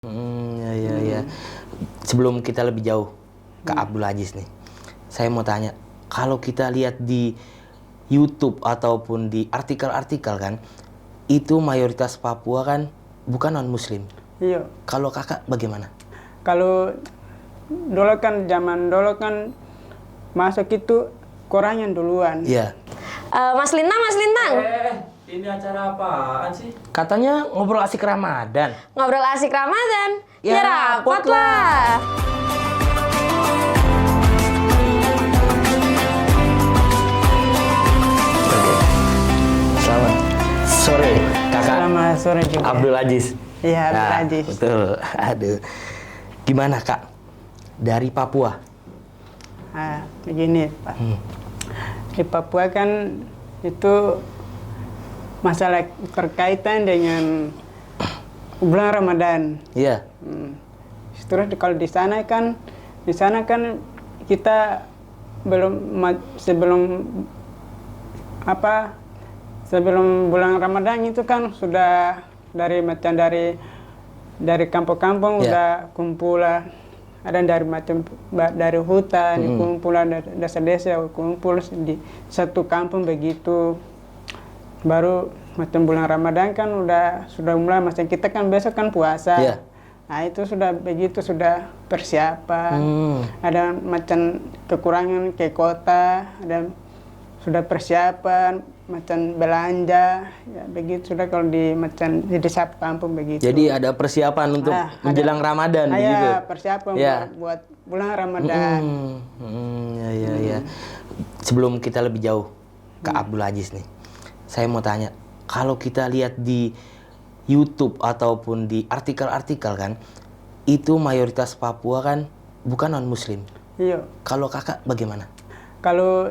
Ya. Sebelum kita lebih jauh ke Abdul Aziz nih, saya mau tanya, kalau kita lihat di YouTube ataupun di artikel-artikel kan, itu mayoritas Papua kan bukan non-Muslim. Iya. Kalau kakak bagaimana? Kalau dulu kan zaman dulu kan masuk itu Quran yang duluan. Iya. Mas Lintang. Ini acara apaan sih? Katanya ngobrol asik Ramadan. Ngobrol asik Ramadan. Ya, Ya rapot lah. Selamat sore, kakak. Selamat sore juga. Abdul Aziz. Iya, Abdul Aziz. Betul. Aduh. Gimana kak? Dari Papua. Begini Pak. Di Papua kan itu masalah berkaitan dengan bulan Ramadan. Iya. Terus kalau di sana kan kita sebelum bulan Ramadan itu kan sudah dari kampung-kampung udah kumpul lah. Ada dari hutan, kumpulan dari desa-desa kumpul di satu kampung begitu. Baru macam bulan Ramadan kan sudah mulai, macam kita kan besok kan puasa. Yeah. Nah itu sudah begitu, sudah persiapan. Ada macam kekurangan ke kota, ada sudah persiapan macam belanja, ya begitu sudah kalau di macam di desa kampung begitu. Jadi ada persiapan untuk menjelang Ramadan begitu. Iya, persiapan buat bulan Ramadan. Ya. Sebelum kita lebih jauh ke Abdul Aziz nih, saya mau tanya, kalau kita lihat di YouTube ataupun di artikel-artikel kan, itu mayoritas Papua kan bukan non-Muslim. Iya. Kalau kakak bagaimana? Kalau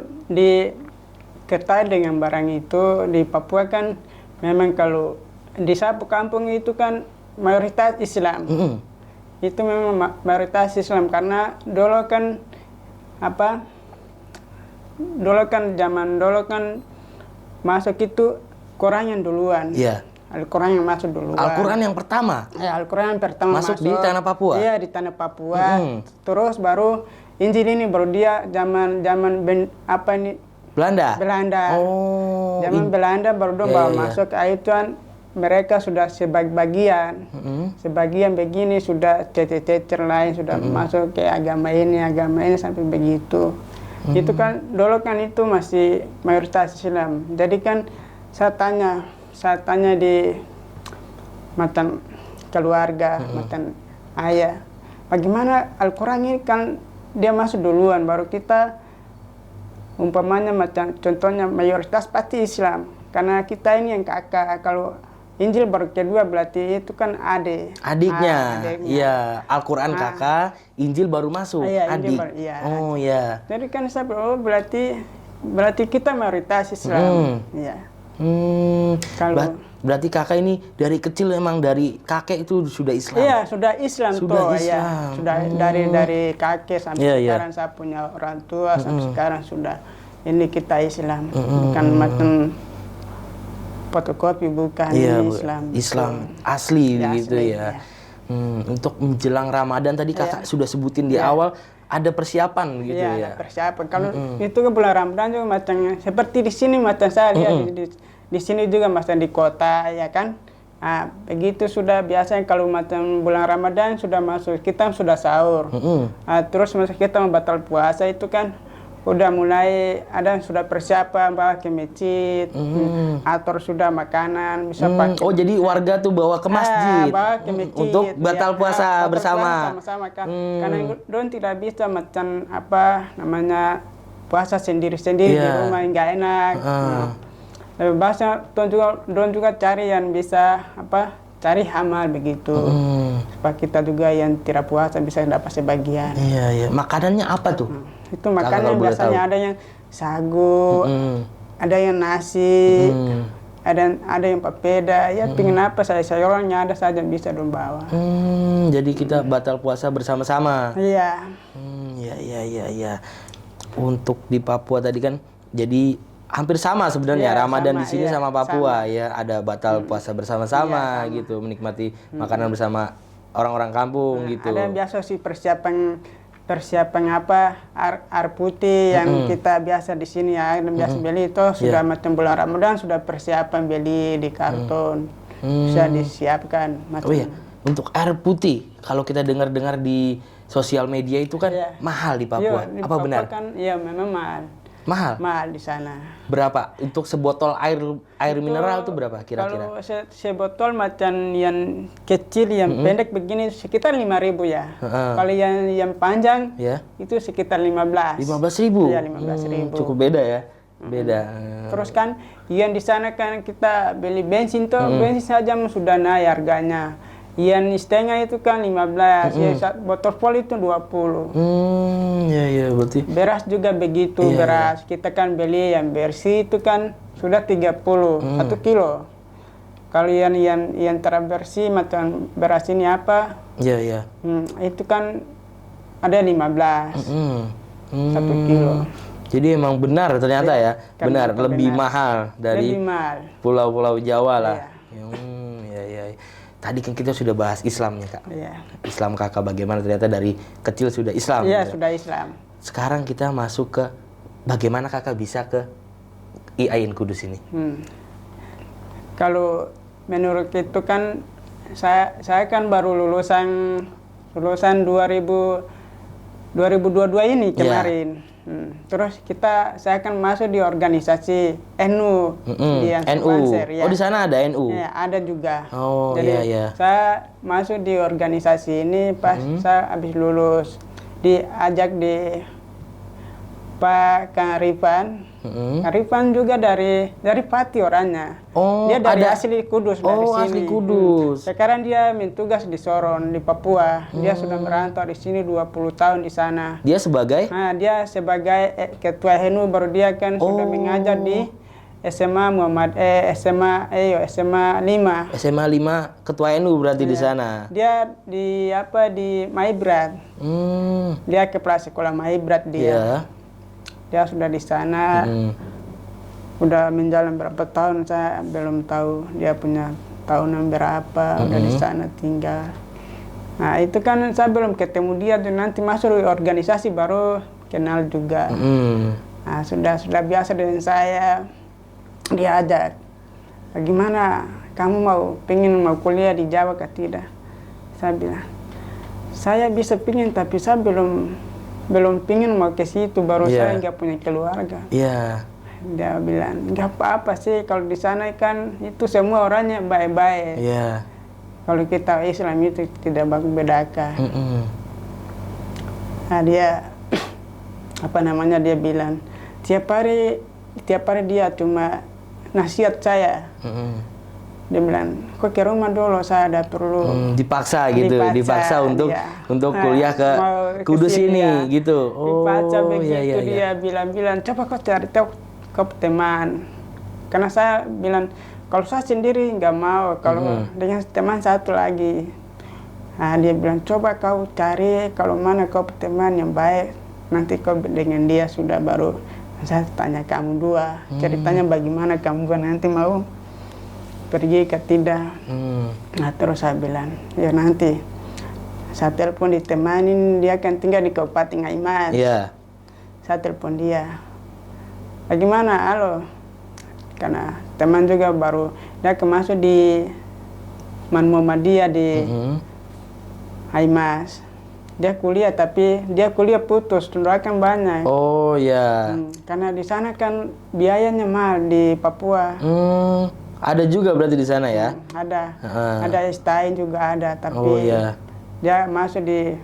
terkait dengan barang itu di Papua kan memang kalau di satu kampung itu kan mayoritas Islam. Itu memang mayoritas Islam karena dulu kan zaman dulu kan masuk itu Quran yang duluan. Iya. Al-Quran yang masuk duluan. Al-Quran yang pertama? Ya, Al-Quran yang pertama masuk di tanah Papua? Iya, di tanah Papua. Terus baru Injil ini baru dia zaman Belanda? Belanda. Oh. Zaman Belanda baru dong bawa masuk. Itu kan mereka sudah sebagian begini sudah cecer lain sudah masuk ke agama ini sampai begitu. Itu kan dulu kan itu masih mayoritas Islam. Jadi kan saya tanya di matan keluarga, matan ayah, bagaimana Al-Quran ini kan dia masuk duluan, baru kita umpamanya macam contohnya mayoritas pasti Islam, karena kita ini yang kakak. Kalau Injil baru kedua berarti itu kan adiknya. Iya, Al-Quran kakak, Injil baru masuk, adik. Oh iya. Jadi kan saya berarti kita mayoritas Islam. Iya. Kalau berarti kakak ini dari kecil memang dari kakek itu sudah Islam. Iya, sudah Islam Islam. Ya. Sudah dari kakek sampai sekarang saya punya orang tua sampai sekarang sudah ini kita Islam. Bukan macam fotokopi, bukan Islam asli begitu ya. Untuk menjelang Ramadan tadi kakak sudah sebutin di awal ada persiapan gitu ya. Ada persiapan. Kalau itu ke bulan Ramadan juga macam seperti di sini macam saya lihat di sini juga macam di kota ya kan. Nah, begitu sudah biasanya kalau macam bulan Ramadan sudah masuk kita sudah sahur. Terus kita mau batal puasa itu kan udah mulai ada yang sudah persiapan bawa ke masjid, atur sudah makanan bisa pakai. Oh jadi warga tuh bawa ke masjid, bawa ke masjid untuk batal puasa bersama. Kan. Karena don tidak bisa macam puasa sendiri-sendiri di rumah nggak enak. Lebih bahasa don juga cari yang bisa cari amal begitu. Supaya kita juga yang tidak puasa bisa dapat sebagian. Iya. Makanannya apa tuh? Itu makanan biasanya ada yang sagu, ada yang nasi, ada yang papeda. Ya pingin apa sayur-sayurannya ada saja bisa dong bawa. Jadi kita batal puasa bersama-sama. Iya. Iya. Untuk di Papua tadi kan jadi hampir sama sebenarnya Ramadan di sini sama Papua ya, ada batal puasa bersama-sama gitu, menikmati makanan bersama orang-orang kampung gitu. Ada biasa sih persiapan apa air putih yang kita biasa di sini ya, biasa beli itu sudah macam bulan Ramadan sudah persiapan beli di karton, bisa disiapkan macam. Oh iya, untuk air putih kalau kita dengar-dengar di sosial media itu kan mahal di Papua. Iya, di Apa Papua benar? Kan, iya memang mahal. Mahal Di sana. berapa untuk sebotol air mineral itu berapa kira-kira? Kalau sebotol macam yang kecil, yang pendek begini sekitar 5.000 ya. Kalau yang panjang itu sekitar 15. 15.000. Iya, 15.000. Cukup beda ya. Beda. Terus kan yang di sana kan kita beli bensin tuh, bensin saja sudah naik harganya. Yang setengah itu kan 15, ya botol full itu 20. Ya berarti. Beras juga begitu, beras. Kita kan beli yang bersih itu kan sudah 30 1 kilo. Kalau yang terbersih macam beras ini apa? Iya. Itu kan ada 15. 1 kilo. Jadi emang benar ternyata ya, benar lebih mahal dari pulau-pulau Jawa lah. Iya. Tadi kan kita sudah bahas Islamnya Kak. Iya. Islam Kakak bagaimana ternyata dari kecil sudah Islam. Iya, gitu. sudah Islam. Sekarang kita masuk ke bagaimana Kakak bisa ke IAIN Kudus ini. Kalau menurut itu kan saya kan baru lulusan 2022 ini kemarin. Terus saya kan masuk di organisasi NU, NU. ya. Oh di sana ada NU. Ya, ada juga. Oh jadi iya. saya masuk di organisasi ini pas saya habis lulus, diajak di Pak Kang Rifan. Rifan juga dari Pati orangnya. Oh, dia dari asli Kudus dari sini. Asli Kudus. Sekarang dia mentugas di Sorong di Papua. Dia sudah merantau di sini 20 tahun di sana. Dia sebagai? Nah, dia sebagai ketua HNU, baru dia kan sudah mengajar di SMA SMA 5. SMA 5 ketua NU berarti di sana. Dia di Maibrat. Dia kepala sekolah Maibrat dia. Dia sudah di sana. Udah menjalan berapa tahun saya belum tahu dia punya tahunan berapa, udah di sana tinggal. Nah, itu kan saya belum ketemu dia, tuh nanti masuk di organisasi baru kenal juga. Nah, sudah biasa dengan saya, dia ajak. Gimana kamu mau kuliah di Jawa kah tidak? Saya bilang, saya bisa pingin tapi saya belum pingin mau ke situ, baru saya nggak punya keluarga. Dia bilang, nggak apa-apa sih, kalau di sana kan itu semua orangnya baik-baik. Kalau kita Islam itu tidak bedakan. Nah, dia dia bilang tiap hari dia cuma nasihat saya. Dia bilang, kok ke rumah dulu, saya ada perlu. Dipaksa untuk kuliah ke Kudus ini gitu. Dipaksa begitu. Dia bilang, coba kau cari tahu kau teman. Karena saya bilang, kalau saya sendiri nggak mau, kalau dengan teman satu lagi. Nah, dia bilang, coba kau cari kalau mana kau teman yang baik, nanti kau dengan dia sudah baru saya tanya kamu dua, ceritanya bagaimana kamu nanti mau pergi ke tidak. Nah, terus saya bilang, ya nanti saya telepon ditemanin, dia kan tinggal di Kabupaten Aimas. Saya telepon dia, bagaimana, halo, karena teman juga baru dia masuk di Muhammadiyah di Aimas. Dia kuliah tapi dia kuliah putus, tunggakan banyak. Karena di sana kan biayanya mahal di Papua. Ada juga berarti di sana ya? Ada STAIN juga ada, tapi dia masuk di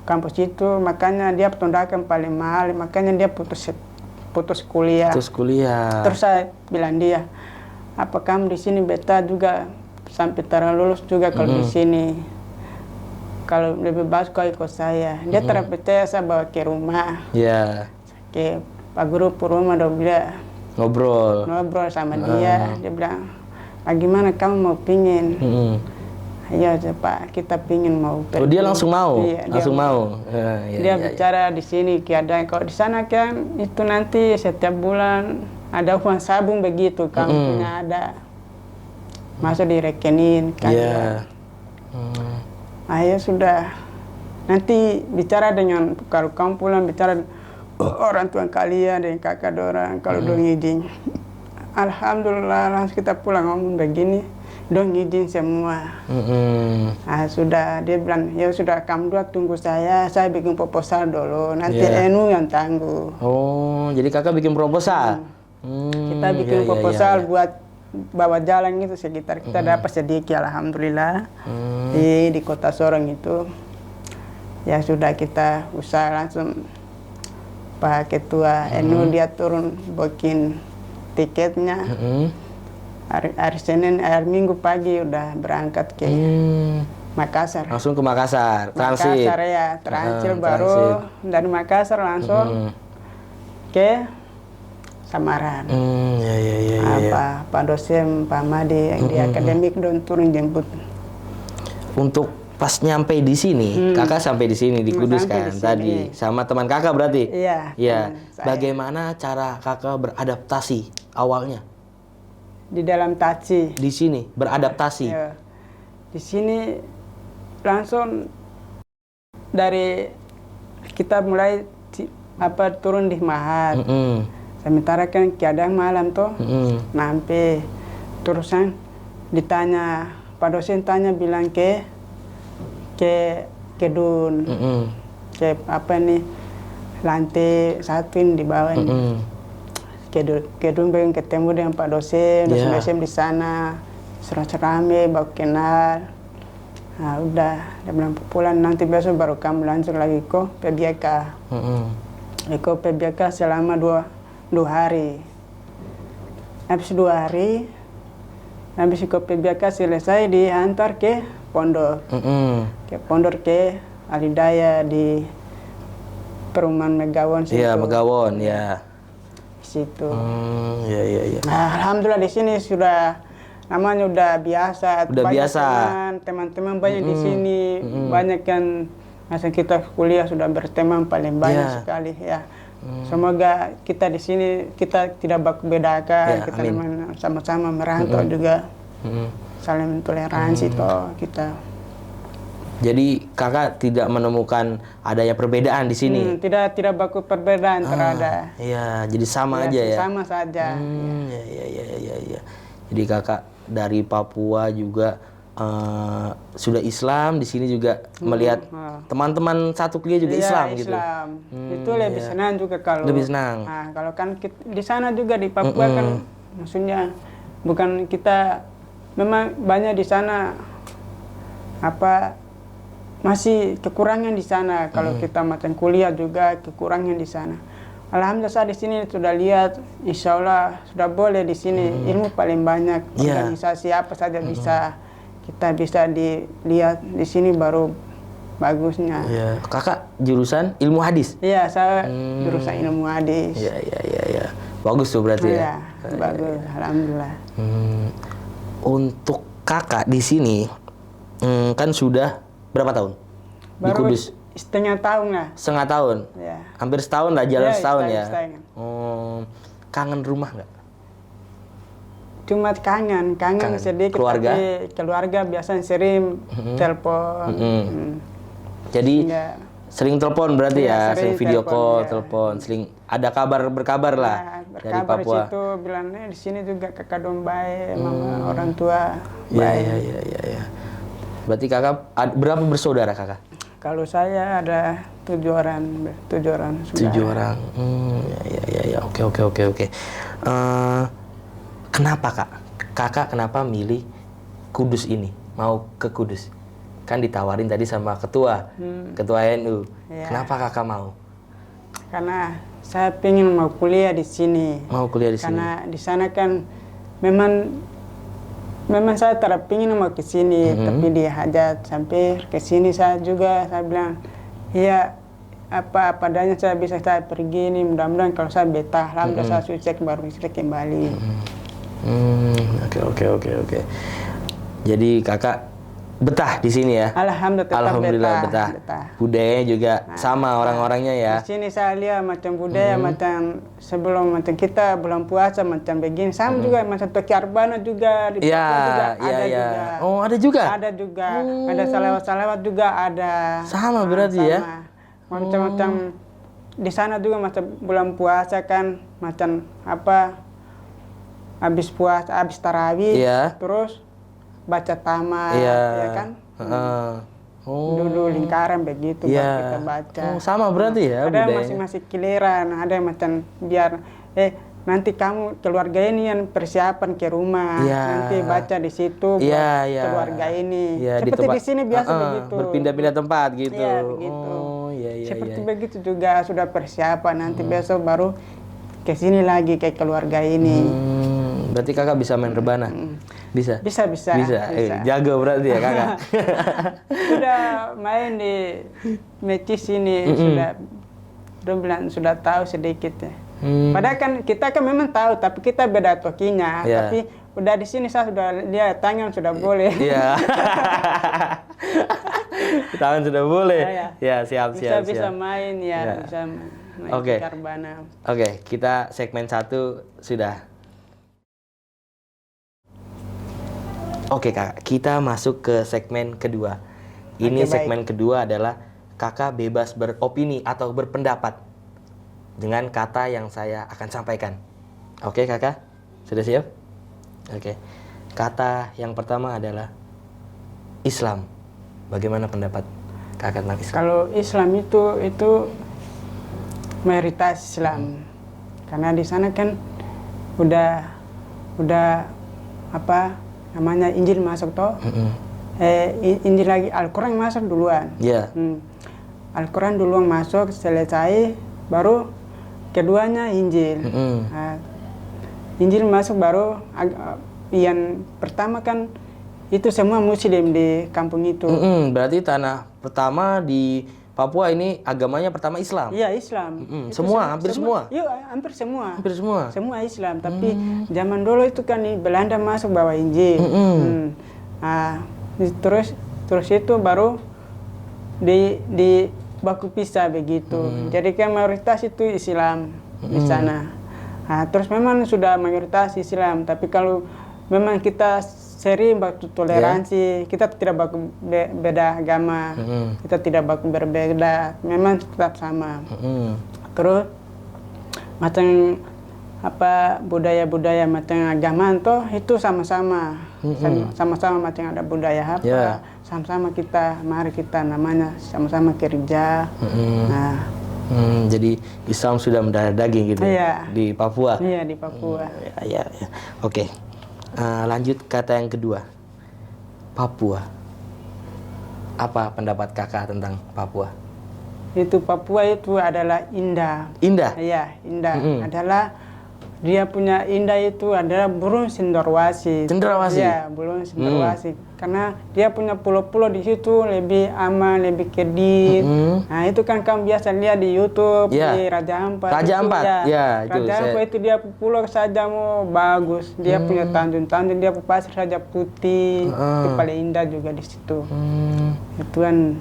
kampus itu, makanya dia tunggakan paling mahal, makanya dia putus kuliah. Terus saya bilang dia, apa kamu di sini betah juga sampai lulus juga kalau di sini? Kalau lebih bagus kau ikut saya. Dia terpercaya, saya bawa ke rumah. Ke Pak Guru rumah, dia ngobrol sama dia. Dia bilang, bagaimana kamu mau pingin? Iya Pak, kita pingin mau pergi. Dia langsung mau? Iya, langsung mau? Dia bicara di sini keadaan. Kalau di sana kan itu nanti setiap bulan ada uang sabun begitu, kamu punya ada. Masuk di rekening kan. Ayah sudah nanti bicara dengan, kalau kamu pulang bicara orang tua kalian dan kakak dorang kalau dong izin. Alhamdulillah langsung kita pulang ngomong begini, dong izin semua. Sudah dia bilang ya sudah kamu dua tunggu saya bikin proposal dulu, nanti Enu yang tangguh. Oh, jadi kakak bikin proposal? Kita bikin proposal buat bawa jalan gitu sekitar, kita dapat sedikit alhamdulillah di kota Sorong itu. Ya sudah kita usaha langsung Pak Ketua Enu dia turun booking tiketnya. Hari Senin, hari Minggu pagi udah berangkat ke Makassar. Langsung ke Makassar, transit. Makassar ya, transit baru dari Makassar langsung ke Samaran. Pak dosen Pak Madi yang di akademik don turun jemput. Untuk pas nyampe di sini, kakak sampai di sini di Kudus kan tadi sama teman kakak berarti? Iya. Iya. Bagaimana cara kakak beradaptasi awalnya? Di dalam taksi. Di sini beradaptasi. Ya. Di sini langsung dari kita mulai turun di Mahat. Sementara kan keadaan malam tuh, sampai terusan ditanya, Pak dosen tanya bilang ke Kedun, ke lantai 1 di bawah ini. Kedun pengen ketemu dengan Pak dosen di sana, serame baru kenal. Nah udah, dia bilang pulang nanti besok baru kamu langsung lagi ke PBK. Ke PBK selama 2 hari. Habis 2 hari, habis ke PBK selesai diantar ke pondok. Ke pondok ke Alidaya di perumahan Megawon situ. Iya, Megawon, ya. Di situ. Iya. Nah, alhamdulillah di sini sudah namanya udah biasa. Udah banyak biasa. Teman-teman banyak di sini. Banyak kan masa kita kuliah sudah berteman paling banyak sekali ya. Semoga kita di sini kita tidak baku bedakan, kita sama-sama merantau juga, saling toleransi toh kita. Jadi kakak tidak menemukan adanya perbedaan di sini? Tidak baku perbedaan terada. Iya, jadi sama aja ya. Sama saja. Iya. Jadi kakak dari Papua juga sudah Islam, di sini juga melihat teman-teman satu kuliah juga Islam gitu. Itu lebih senang juga kalau. Lebih senang. Nah, kalau kan di sana juga di Papua kan, maksudnya bukan kita, memang banyak di sana masih kekurangan di sana. Kalau kita macam kuliah juga kekurangan di sana. Alhamdulillah saya di sini sudah lihat, insya Allah sudah boleh di sini ilmu paling banyak. Organisasi apa saja bisa. Kita bisa dilihat di sini baru bagusnya. Iya. Kakak jurusan ilmu hadis? Iya, saya jurusan ilmu hadis. Iya. Bagus tuh berarti ya. Bagus, alhamdulillah. Untuk kakak di sini kan sudah berapa tahun? Di Baru Kudus? setengah tahun lah. Setengah tahun? Ya. Hampir setahun lah, jalan setahun ya? Setahun. Kangen rumah nggak? Cuma kangen sedikit. Keluarga? Tapi keluarga biasanya sering telepon. Jadi sering telepon berarti ya, sering video call, ya. telepon, sering ada berkabar lah dari Papua. Berkabar situ bilang di sini juga kakak dong baik, mama orang tua baik. Iya. Berarti kakak berapa bersaudara kakak? Kalau saya ada 7 orang. 7 orang. Iya. Oke. Kenapa kakak kenapa milih Kudus ini? Mau ke Kudus? Kan ditawarin tadi sama ketua NU. Ya. Kenapa kakak mau? Karena saya pengen mau kuliah di sini. Mau kuliah di sini? Karena di sana kan memang saya tidak pengen mau ke sini, tapi dia hajat sampai ke sini saya bilang, iya apa adanya saya pergi ini, mudah-mudahan kalau saya betah, alhamdulillah saya sukses baru bisa kembali. Oke. Jadi kakak betah di sini ya. Alhamdulillah, tetap Alhamdulillah betah. Budayanya juga sama orang-orangnya ya. Di sini saya lihat macam budaya macam sebelum macam kita bulan puasa macam begini sama juga macam Toki Arbana juga di Iya, Papua juga iya, ada iya. juga. Oh, ada juga. Ada juga. Ada salawat-salawat juga ada. Sama berarti ya? Macam-macam di sana juga macam bulan puasa kan macam apa habis puasa habis tarawih Iya. terus baca tamat Iya. ya kan. Oh. Dulu lingkaran begitu Iya. baru kita baca. Oh, sama berarti ya Ada budayanya. masing-masing giliran, ada yang macam biar nanti kamu keluarga ini yang persiapan ke rumah, Iya. nanti baca di situ buat Iya, iya. keluarga ini. Iya, Seperti di sini biasa begitu. Berpindah-pindah tempat gitu. Iya, begitu. Oh, iya, iya. Seperti iya. begitu juga sudah persiapan, nanti besok baru ke sini lagi ke keluarga ini. Berarti kakak bisa main rebana? Bisa? Bisa. Jago berarti ya kakak? Sudah main di mecis ini sudah bilang sudah tahu sedikit ya. Padahal kan kita kan memang tahu tapi kita beda tokinya. Iya. Tapi udah di sini saya sudah lihat tangan sudah boleh. Iya. Tangan sudah boleh. Iya. Ya, siap. Bisa main ya, Iya. bisa main Oke. Karbana. Oke, kita segmen 1 sudah. Oke kak, kita masuk ke segmen kedua. Ini Oke, segmen kedua adalah kakak bebas beropini atau berpendapat dengan kata yang saya akan sampaikan. Oke kakak, sudah siap? Oke, kata yang pertama adalah Islam. Bagaimana pendapat kakak tentang Islam? Kalau Islam itu mayoritas Islam. Karena di sana kan udah apa namanya Injil masuk toh. Injil lagi Al-Quran masuk duluan. Iya. Al-Quran duluan masuk, selesai baru keduanya Injil. Nah, Injil masuk baru yang pertama kan itu semua Muslim di kampung itu. Berarti tanah pertama di Papua ini agamanya pertama Islam. Iya Islam. Itu Semua, hampir semua. Iya hampir semua. Hampir semua. Semua Islam. Tapi zaman dulu itu kan Belanda masuk bawa Injil. Nah, terus itu baru di baku pisah begitu. Jadi kan mayoritas itu Islam di sana. Nah, terus memang sudah mayoritas Islam. Tapi kalau memang kita sering waktu toleransi, kita tidak baku beda agama, kita tidak baku berbeda, memang tetap sama. Terus macam apa budaya-budaya macam agama toh itu sama-sama, sama-sama macam ada budaya apa, sama-sama kita, mari kita namanya sama-sama kerja. Nah, jadi Islam sudah mendarah daging gitu di Papua. Iya di Papua. Ya. Oke. Lanjut kata yang kedua, Papua. Apa pendapat kakak tentang Papua? Itu Papua itu adalah indah. Indah? Iya, indah. Adalah dia punya indah itu adalah burung cendrawasih. Cendrawasih? Iya, burung cendrawasih. Karena dia punya pulau-pulau di situ lebih aman, lebih kedip. Nah itu kan kamu biasa lihat di YouTube di Raja Ampat. Raja Ampat, itu. Raja Ampat itu dia pulau saja mau bagus. Dia punya tanjung-tanjung, dia pasir saja putih. Itu paling indah juga di situ. Itu kan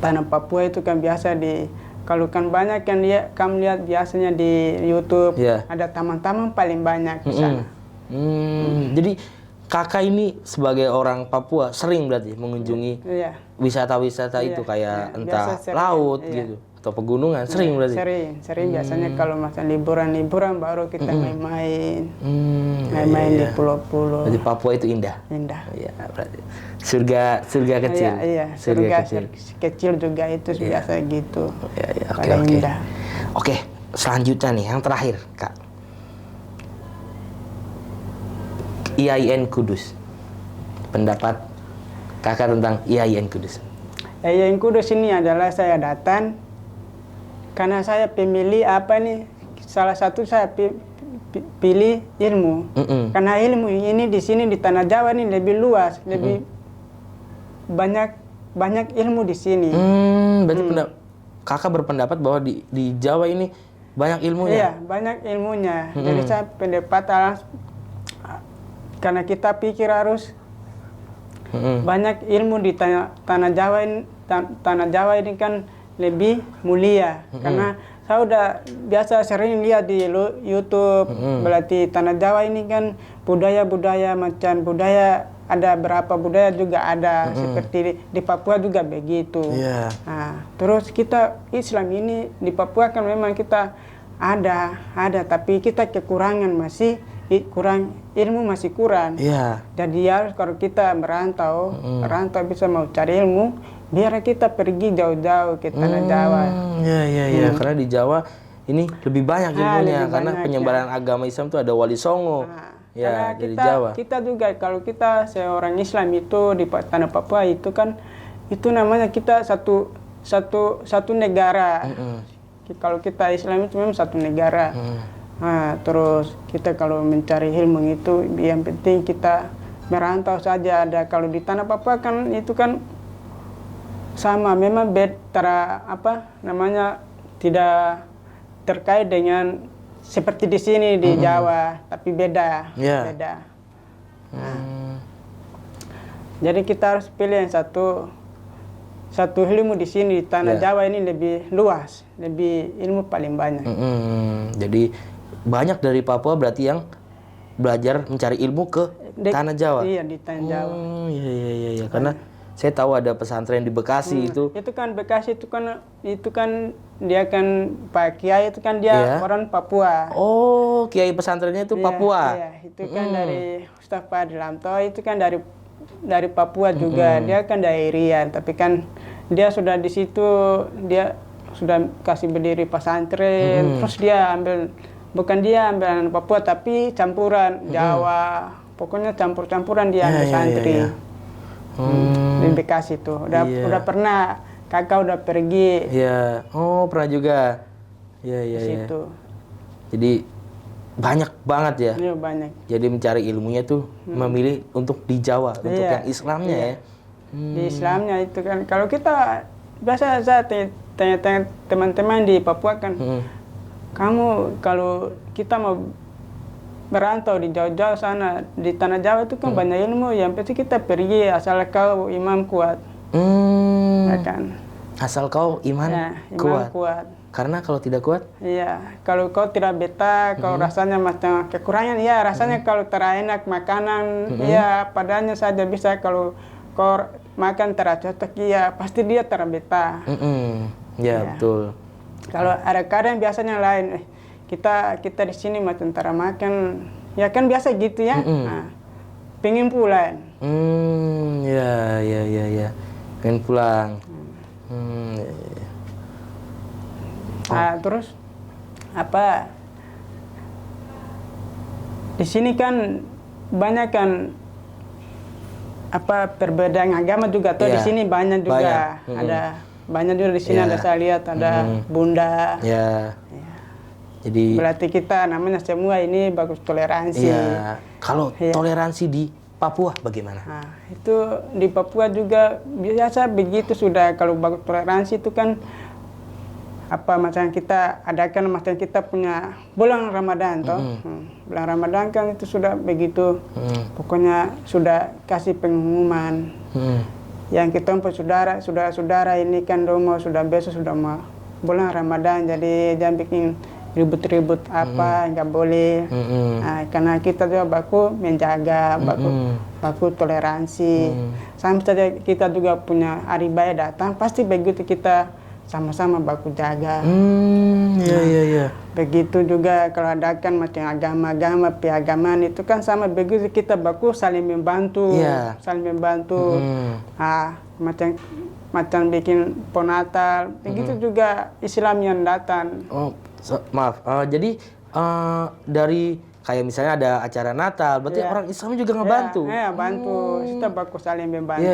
tanah Papua itu kan biasa kalau kan banyak yang kamu lihat biasanya di YouTube ada taman-taman paling banyak di sana. Jadi kakak ini sebagai orang Papua sering berarti mengunjungi wisata-wisata itu kayak entah laut gitu atau pegunungan, sering berarti? Sering biasanya kalau masa liburan baru kita main-main di pulau-pulau. Jadi Papua itu indah? Indah. Iya, berarti surga kecil. Iya, surga kecil juga itu biasa gitu. Iya, paling indah. Oke, selanjutnya nih yang terakhir Kak. IAIN Kudus. Pendapat kakak tentang IAIN Kudus? IAIN Kudus ini adalah saya datang karena saya pemilih salah satu saya pilih ilmu. Karena ilmu ini di sini di Tanah Jawa ini lebih luas, lebih banyak ilmu di sini. Berarti kakak berpendapat bahwa di Jawa ini banyak ilmunya? Iya, banyak ilmunya. Jadi saya pendapat karena kita pikir harus banyak ilmu di tanah Jawa ini. Tanah Jawa ini kan lebih mulia karena saya udah biasa sering lihat di YouTube. Berarti tanah Jawa ini kan budaya-budaya macam budaya ada berapa budaya juga ada seperti di Papua juga begitu. Nah, terus kita Islam ini di Papua kan memang kita ada tapi kita kekurangan masih kurang ilmu masih kurang. Jadi ya kalau kita merantau bisa mau cari ilmu biar kita pergi jauh-jauh ke tanah Jawa. Karena di Jawa ini lebih banyak ilmunya karena penyebaran agama Islam itu ada Wali Songo. Karena dari Jawa. Kita juga kalau kita seorang Islam itu di tanah Papua itu kan itu namanya kita satu negara. Kalau kita Islam itu memang satu negara. Nah, terus kita kalau mencari ilmu itu yang penting kita merantau saja ada. Kalau di tanah Papua kan itu kan sama memang tidak terkait dengan seperti di sini di Jawa, tapi beda. Jadi kita harus pilih yang satu ilmu di sini di tanah Jawa ini lebih luas, lebih ilmu paling banyak. Jadi banyak dari Papua berarti yang belajar mencari ilmu ke tanah Jawa. Iya di tanah Jawa. Iya. Karena saya tahu ada pesantren di Bekasi itu. Itu kan Bekasi itu kan dia kan Pak Kiai itu kan dia orang Papua. Oh, Kiai pesantrennya itu Papua. Iya, itu kan dari Ustaz Fadil Lamto itu kan dari Papua juga. Dia kan dari Rian, tapi kan dia sudah di situ dia sudah kasih berdiri pesantren. Terus dia ambil anak Papua tapi campuran Jawa. Pokoknya campur-campuran dia ambil santri. Di Bekasi itu udah pernah kakak udah pergi. Pernah juga. Situ. Jadi banyak banget ya. Iya banyak. Jadi mencari ilmunya tuh memilih untuk di Jawa, untuk yang Islamnya ya. Di Islamnya itu kan kalau kita biasa saya tanya-tanya teman-teman di Papua kan, kamu kalau kita mau merantau di jauh-jauh sana di tanah Jawa itu kan banyak ilmu yang pasti kita pergi asal kau imam kuat. Ya kan? Asal kau iman kuat. Karena kalau tidak kuat? Iya, kalau kau tidak betah, kau rasanya macam kekurangan, ya rasanya kalau terenak makanan, ya padanya saja bisa kalau kau makan tercocok, ya pasti dia terbetah. Ya betul. Kalau ada kadang biasanya lain, kita di sini macam tara makan, ya kan biasa gitu ya. Nah, pengen pulang. Ya. Pengen pulang. Terus apa? Di sini kan banyak kan perbedaan agama juga. Tuh di sini banyak juga. Ada banyak juga di sini ada saya lihat ada Bunda. Jadi berarti kita namanya semua ini bagus toleransi. Kalau toleransi di Papua bagaimana? Nah, itu di Papua juga biasa begitu sudah. Kalau bagus toleransi itu kan macam kita adakan macam kita punya bulan Ramadan toh. Bulan Ramadan kan itu sudah begitu. Pokoknya sudah kasih pengumuman. Yang kita pun saudara ini kan mau sudah besok sudah mau bulan Ramadan, jadi jangan bikin ribut-ribut nggak boleh. Nah, karena kita juga baku menjaga, baku toleransi. Sampai saja kita juga punya hari raya datang, pasti begitu kita sama-sama baku jaga. Begitu juga kalau ada kan macam agama-agama, piagaman itu kan sama begitu kita baku saling membantu, macam bikin ponatal, begitu juga Islam yang datang. Jadi dari kayak misalnya ada acara Natal, berarti orang Islam juga ngebantu. Bantu. Kita baku saling membantu.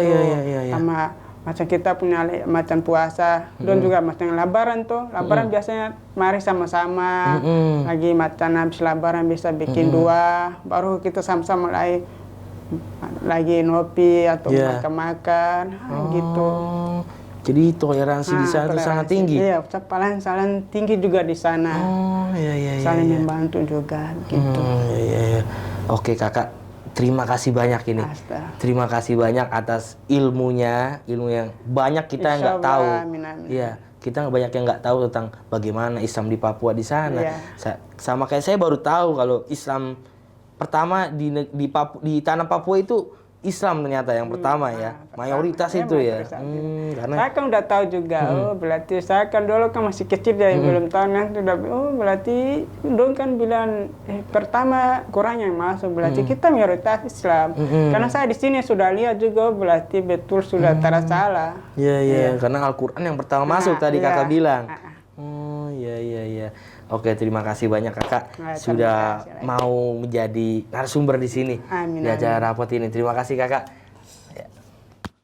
Sama macam kita punya macam puasa, dan juga macam Lebaran tuh. Lebaran biasanya mari sama-sama. Lagi macam habis Lebaran bisa bikin dua, baru kita sama-sama lagi ngopi atau makan-makan gitu. Jadi toleransi di sana itu sangat tinggi. Iya, saling tinggi juga di sana. Saling membantu juga gitu. Oke kakak, terima kasih banyak ini. Astaga. Terima kasih banyak atas ilmunya, ilmu yang banyak kita yang nggak Insyaallah, tahu. amin, amin. Iya, kita banyak yang nggak tahu tentang bagaimana Islam di Papua di sana. Iya. Sama kayak saya baru tahu kalau Islam pertama di tanah Papua itu Islam ternyata yang pertama ya. Mayoritas itu ya. Karena Saya kan udah tahu juga, oh berarti saya kan dulu kan masih kecil ya, belum tahu nanti udah, oh berarti dong kan bilang pertama Quran yang masuk, berarti kita mayoritas Islam. Karena saya di sini sudah lihat juga, oh, berarti betul sudah salah. iya, karena Al-Qur'an yang pertama masuk tadi iya. Kakak bilang. Oh, iya. Oke, terima kasih banyak Kakak Nah, sudah terima kasih. mau menjadi narasumber di sini Amin, di acara rapot ini. Terima kasih Kakak.